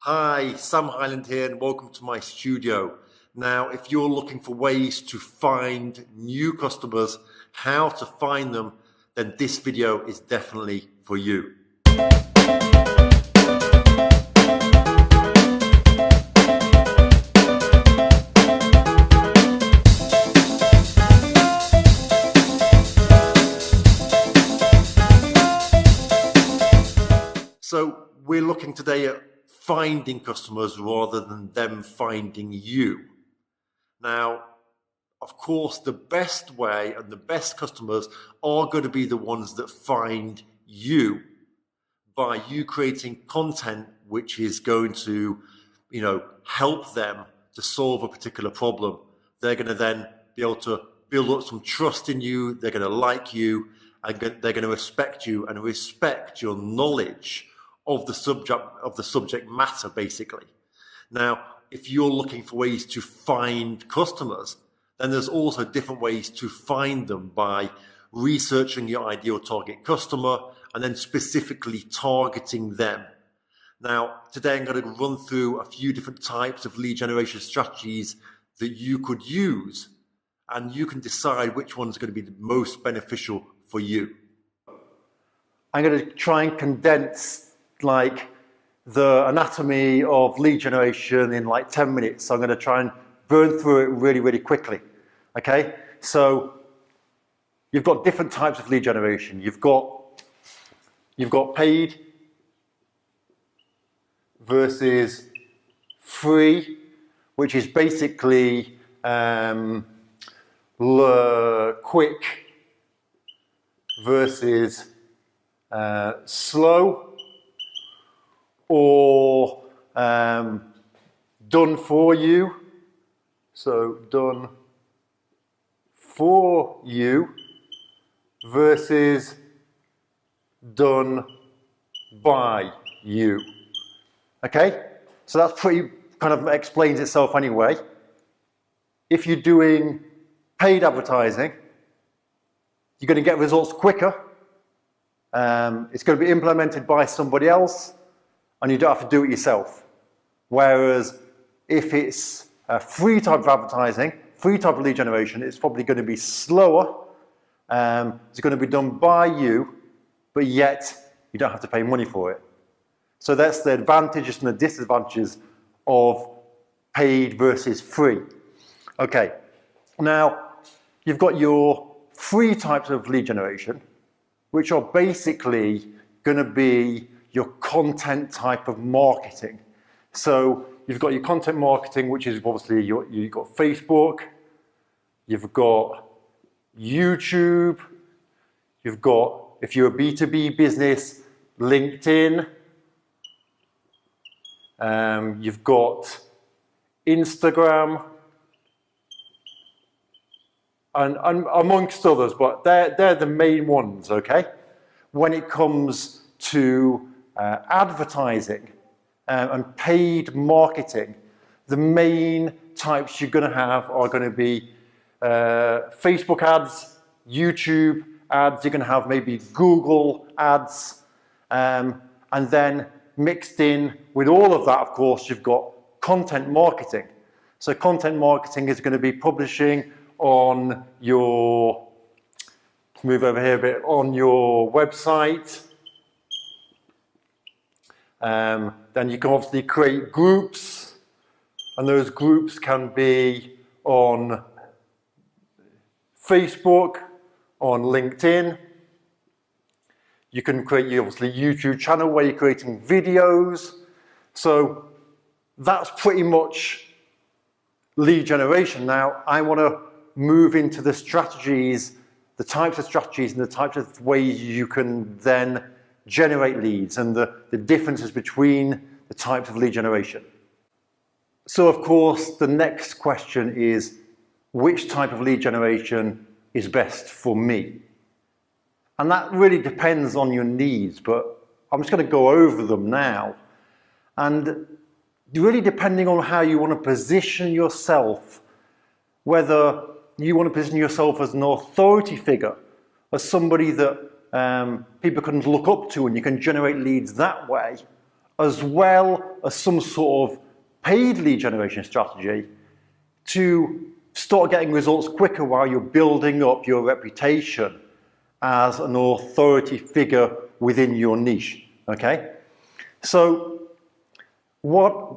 Hi, Sam Highland here and welcome to my studio. Now, if you're looking for ways to find new customers, how to find them, then this video is definitely for you. So we're looking today at finding customers rather than them finding you. Now, of course, the best way and the best customers are going to be the ones that find you by you creating content which is going to, help them to solve a particular problem. They're going to then be able to build up some trust in you. They're going to like you and they're going to respect you and respect your knowledge of the subject matter, basically. Now, if you're looking for ways to find customers, then there's also different ways to find them by researching your ideal target customer and then specifically targeting them. Now, today I'm going to run through a few different types of lead generation strategies that you could use, and you can decide which one's going to be the most beneficial for you. I'm going to try and condense the anatomy of lead generation in 10 minutes. So I'm going to try and burn through it really, really quickly. Okay, so you've got different types of lead generation. You've got paid versus free, which is basically quick versus slow, or done for you. So done for you versus done by you. Okay, so that's pretty kind of explains itself anyway. If you're doing paid advertising, you're going to get results quicker. It's going to be implemented by somebody else, and you don't have to do it yourself. Whereas if it's a free type of advertising, free type of lead generation, it's probably going to be slower. It's going to be done by you, but yet you don't have to pay money for it. So that's the advantages and the disadvantages of paid versus free. Okay, now you've got your free types of lead generation, which are basically going to be your content type of marketing. So you've got your content marketing, which is obviously you've got Facebook, you've got YouTube, you've got, if you're a B2B business, LinkedIn, you've got Instagram, and amongst others, but they're the main ones, okay? When it comes to advertising and paid marketing, the main types you're going to have are going to be Facebook ads, YouTube ads, you're going to have maybe Google ads, and then mixed in with all of that, of course, you've got content marketing. So content marketing is going to be publishing on your, move over here a bit, on your website. Then you can obviously create groups, and those groups can be on Facebook, on LinkedIn. You can create your obviously YouTube channel where you're creating videos. So that's pretty much lead generation. Now I want to move into the strategies, the types of strategies and the types of ways you can then generate leads and the differences between the types of lead generation. So of course, the next question is, which type of lead generation is best for me? And that really depends on your needs, but I'm just going to go over them now. And really depending on how you want to position yourself, whether you want to position yourself as an authority figure, as somebody that people can look up to and you can generate leads that way, as well as some sort of paid lead generation strategy to start getting results quicker while you're building up your reputation as an authority figure within your niche, okay? So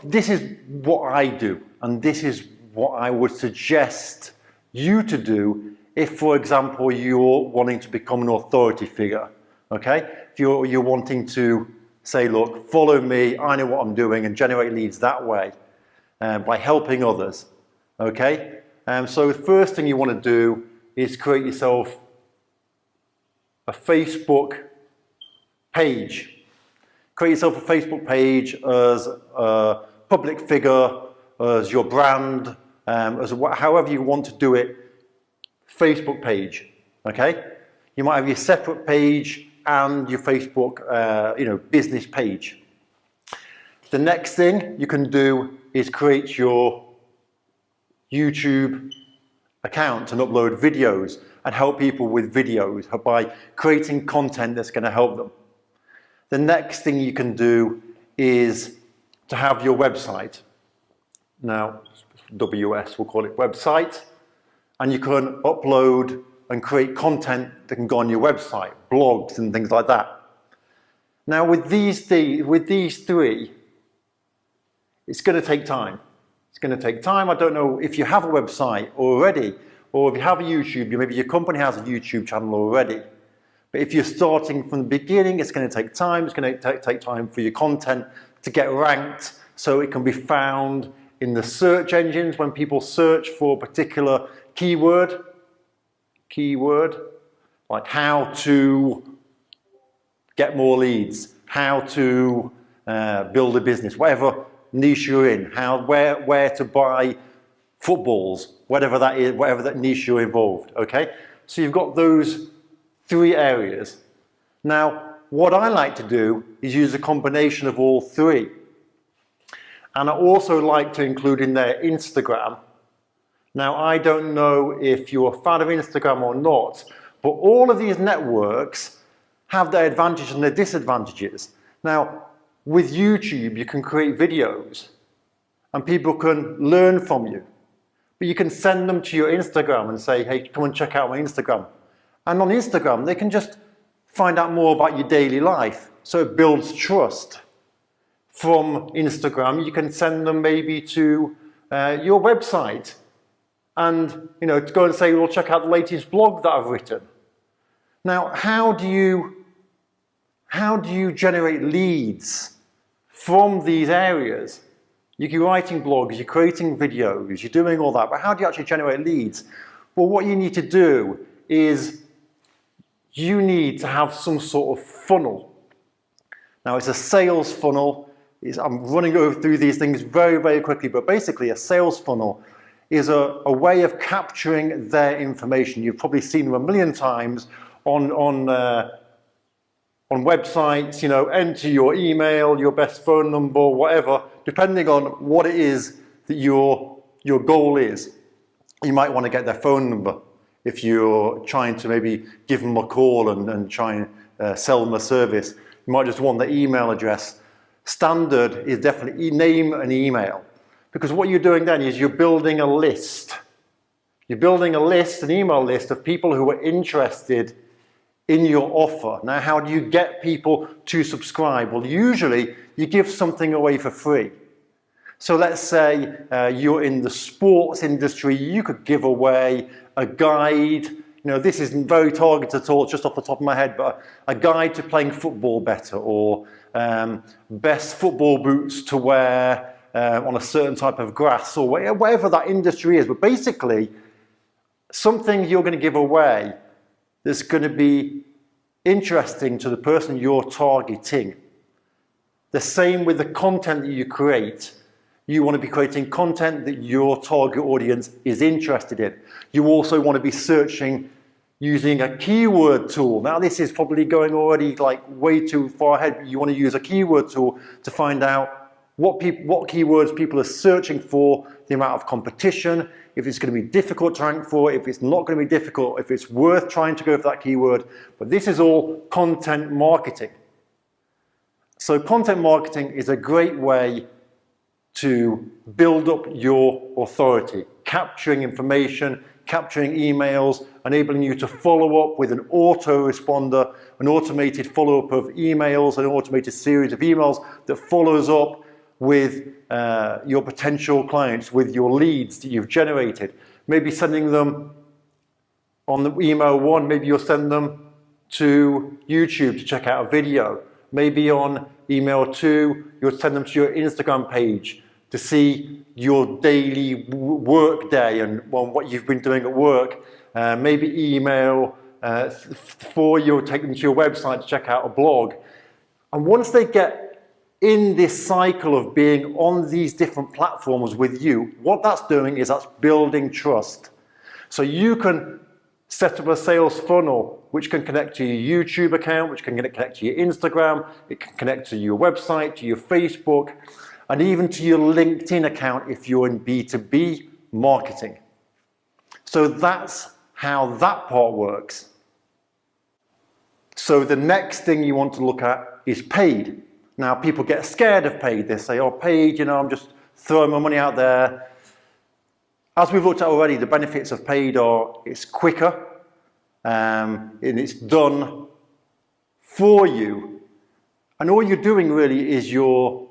this is what I do, and this is what I would suggest you to do if, for example, you're wanting to become an authority figure, okay? If you're wanting to say, look, follow me, I know what I'm doing, and generate leads that way by helping others, okay? So the first thing you want to do is create yourself a Facebook page. Create yourself a Facebook page as a public figure, as your brand, however you want to do it, Facebook page, okay? You might have your separate page and your Facebook, business page. The next thing you can do is create your YouTube account and upload videos and help people with videos by creating content that's going to help them. The next thing you can do is to have your website. Now, WS, we'll call it website, and you can upload and create content that can go on your website, blogs and things like that. Now, with these three, it's going to take time. It's going to take time. I don't know if you have a website already, or if you have a YouTube, maybe your company has a YouTube channel already. But if you're starting from the beginning, it's going to take time. It's going to take time for your content to get ranked so it can be found in the search engines when people search for a particular keyword, like how to get more leads, how to build a business, whatever niche you're in, where to buy footballs, whatever that is, whatever that niche you're involved, okay? So you've got those three areas. Now, what I like to do is use a combination of all three. And I also like to include in there Instagram. Now, I don't know if you're a fan of Instagram or not, but all of these networks have their advantages and their disadvantages. Now, with YouTube, you can create videos and people can learn from you. But you can send them to your Instagram and say, hey, come and check out my Instagram. And on Instagram, they can just find out more about your daily life. So it builds trust. From Instagram, you can send them maybe to your website and to go and say, well, check out the latest blog that I've written. Now, how do you generate leads from these areas? You're writing blogs, you're creating videos, you're doing all that, but how do you actually generate leads? Well, what you need to do is you need to have some sort of funnel. Now, it's a sales funnel. I'm running through these things very, very quickly, but basically a sales funnel is a way of capturing their information. You've probably seen them a million times on websites, enter your email, your best phone number, whatever, depending on what it is that your goal is. You might want to get their phone number if you're trying to maybe give them a call and try and sell them a service. You might just want their email address. Standard is definitely name and email, because what you're doing then is you're building a list. You're building a list, an email list of people who are interested in your offer. Now, how do you get people to subscribe? Well, usually you give something away for free. So let's say you're in the sports industry, you could give away a guide. This isn't very targeted at all, just off the top of my head, but a guide to playing football better, or best football boots to wear on a certain type of grass, or whatever that industry is. But basically, something you're going to give away that's going to be interesting to the person you're targeting. The same with the content that you create. You want to be creating content that your target audience is interested in. You also want to be searching using a keyword tool. Now, this is probably going already way too far ahead, but you want to use a keyword tool to find out what keywords people are searching for, the amount of competition, if it's going to be difficult to rank for, if it's not going to be difficult, if it's worth trying to go for that keyword. But this is all content marketing. So content marketing is a great way to build up your authority, capturing information, capturing emails, enabling you to follow up with an autoresponder, an automated follow-up of emails, an automated series of emails that follows up with your potential clients, with your leads that you've generated. Maybe sending them on the email one, maybe you'll send them to YouTube to check out a video. Maybe on email two, you'll send them to your Instagram page to see your daily work day and what you've been doing at work. Maybe email 4, you'll take them to your website to check out a blog. And once they get in this cycle of being on these different platforms with you, what that's doing is that's building trust. So you can set up a sales funnel which can connect to your YouTube account, which can connect to your Instagram, it can connect to your website, to your Facebook, and even to your LinkedIn account if you're in B2B marketing. So that's how that part works. So the next thing you want to look at is paid. Now people get scared of paid. They say, oh, paid, I'm just throwing my money out there. As we've looked at already, the benefits of paid are it's quicker and it's done for you. And all you're doing really is you're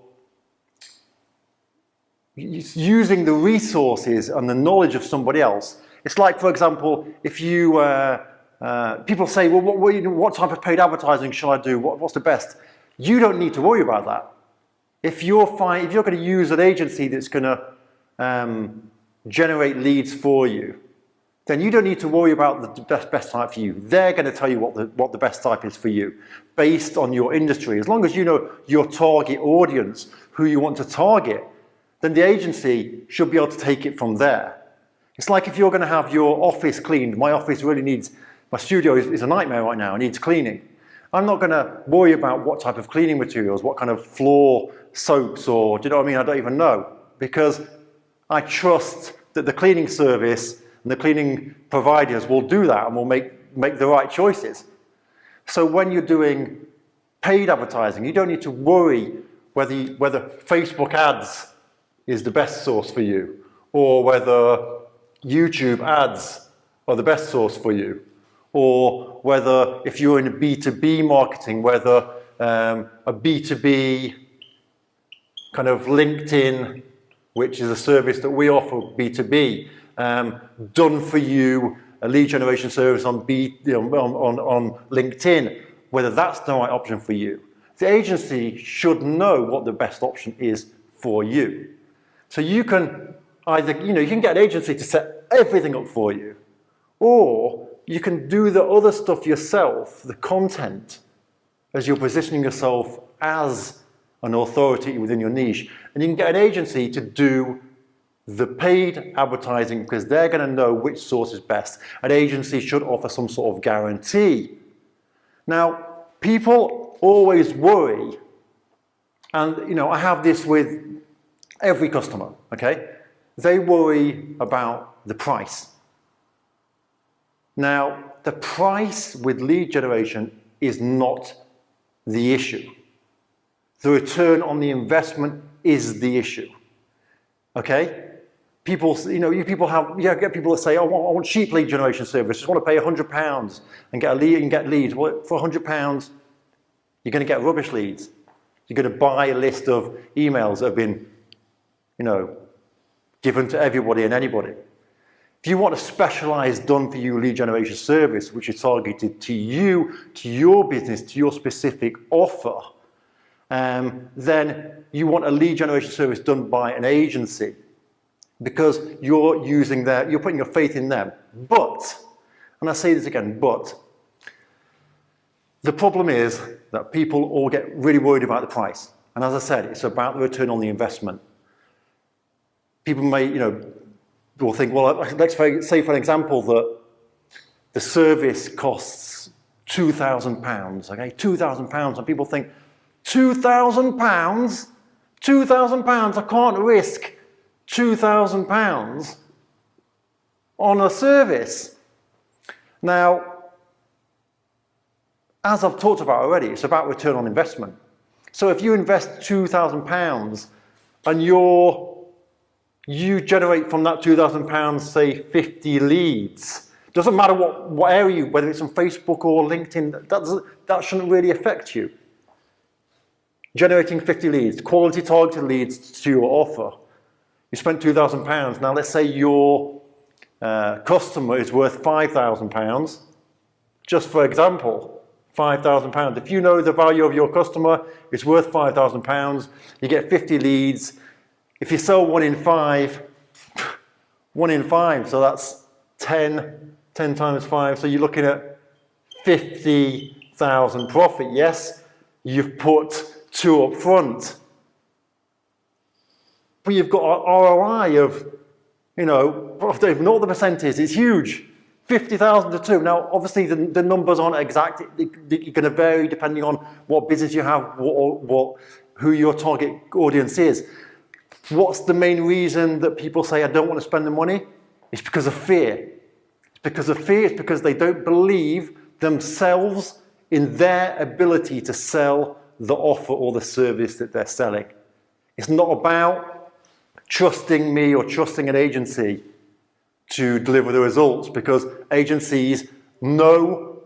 using the resources and the knowledge of somebody else. It's like, for example, if you, people say, well, what type of paid advertising shall I do? What's the best? You don't need to worry about that. If you're going to use an agency that's going to generate leads for you, then you don't need to worry about the best type for you. They're going to tell you what the best type is for you based on your industry. As long as you know your target audience, who you want to target, then the agency should be able to take it from there. It's like if you're going to have your office cleaned. My office really needs, my studio is a nightmare right now, it needs cleaning. I'm not going to worry about what type of cleaning materials, what kind of floor soaps, or do you know what I mean? I don't even know, because I trust that the cleaning service and the cleaning providers will do that and will make the right choices. So when you're doing paid advertising, you don't need to worry whether Facebook ads is the best source for you, or whether YouTube ads are the best source for you, or whether if you're in a B2B marketing, whether a B2B kind of LinkedIn, which is a service that we offer B2B, done for you, a lead generation service on LinkedIn, whether that's the right option for you. The agency should know what the best option is for you. So you can either, you can get an agency to set everything up for you, or you can do the other stuff yourself, the content, as you're positioning yourself as an authority within your niche. And you can get an agency to do the paid advertising because they're going to know which source is best. An agency should offer some sort of guarantee. Now, people always worry, and I have this with every customer, okay? They worry about the price. Now, the price with lead generation is not the issue. The return on the investment is the issue, okay? People, you get people that say, oh, I want cheap lead generation service, just want to pay £100 and get a lead and get leads. Well, for £100, you're going to get rubbish leads. You're going to buy a list of emails that have been given to everybody and anybody. If you want a specialized done-for-you lead generation service, which is targeted to you, to your business, to your specific offer, then you want a lead generation service done by an agency because you're putting your faith in them. But, and I say this again, but, the problem is that people all get really worried about the price. And as I said, it's about the return on the investment. People may, will think, well, let's say for an example that the service costs £2,000, okay, £2,000, and people think, £2,000? £2,000, I can't risk £2,000 on a service. Now, as I've talked about already, it's about return on investment. So if you invest £2,000 and you generate from that £2,000, say 50 leads, doesn't matter what area, whether it's on Facebook or LinkedIn, that shouldn't really affect you. Generating 50 leads, quality targeted leads to your offer. You spent £2,000. Now let's say your customer is worth £5,000. Just for example, £5,000. If you know the value of your customer is worth £5,000, you get 50 leads. If you sell 1 in 5, 1 in 5, so that's 10 times 5, so you're looking at 50,000 profit. Yes, you've put 2 up front, but you've got an ROI of, ignore the percentage, it's huge. 50,000 to 2. Now, obviously, the numbers aren't exact. You're going to vary depending on what business you have, who your target audience is. What's the main reason that people say, I don't want to spend the money? It's because of fear. It's because of fear. It's because they don't believe themselves in their ability to sell the offer or the service that they're selling. It's not about trusting me or trusting an agency to deliver the results, because agencies know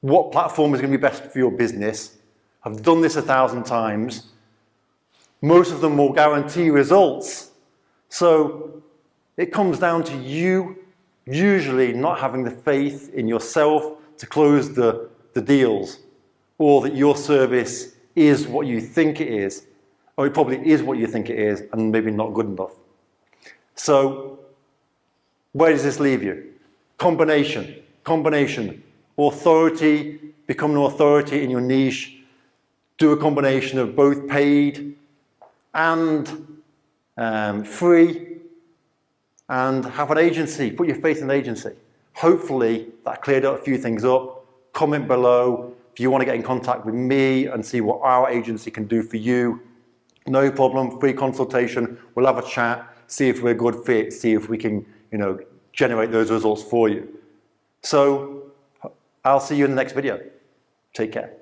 what platform is going to be best for your business. I've done this 1,000 times. Most of them will guarantee results. So it comes down to you usually not having the faith in yourself to close the deals, or that your service is what you think it is, or it probably is what you think it is and maybe not good enough. So where does this leave you? Combination. Authority, become an authority in your niche. Do a combination of both paid and free, and have an agency. Put your faith in an agency. Hopefully that cleared up a few things up. Comment below if you want to get in contact with me and see what our agency can do for you. No problem, free consultation. We'll have a chat, see if we're a good fit, see if we can, generate those results for you. So I'll see you in the next video. Take care.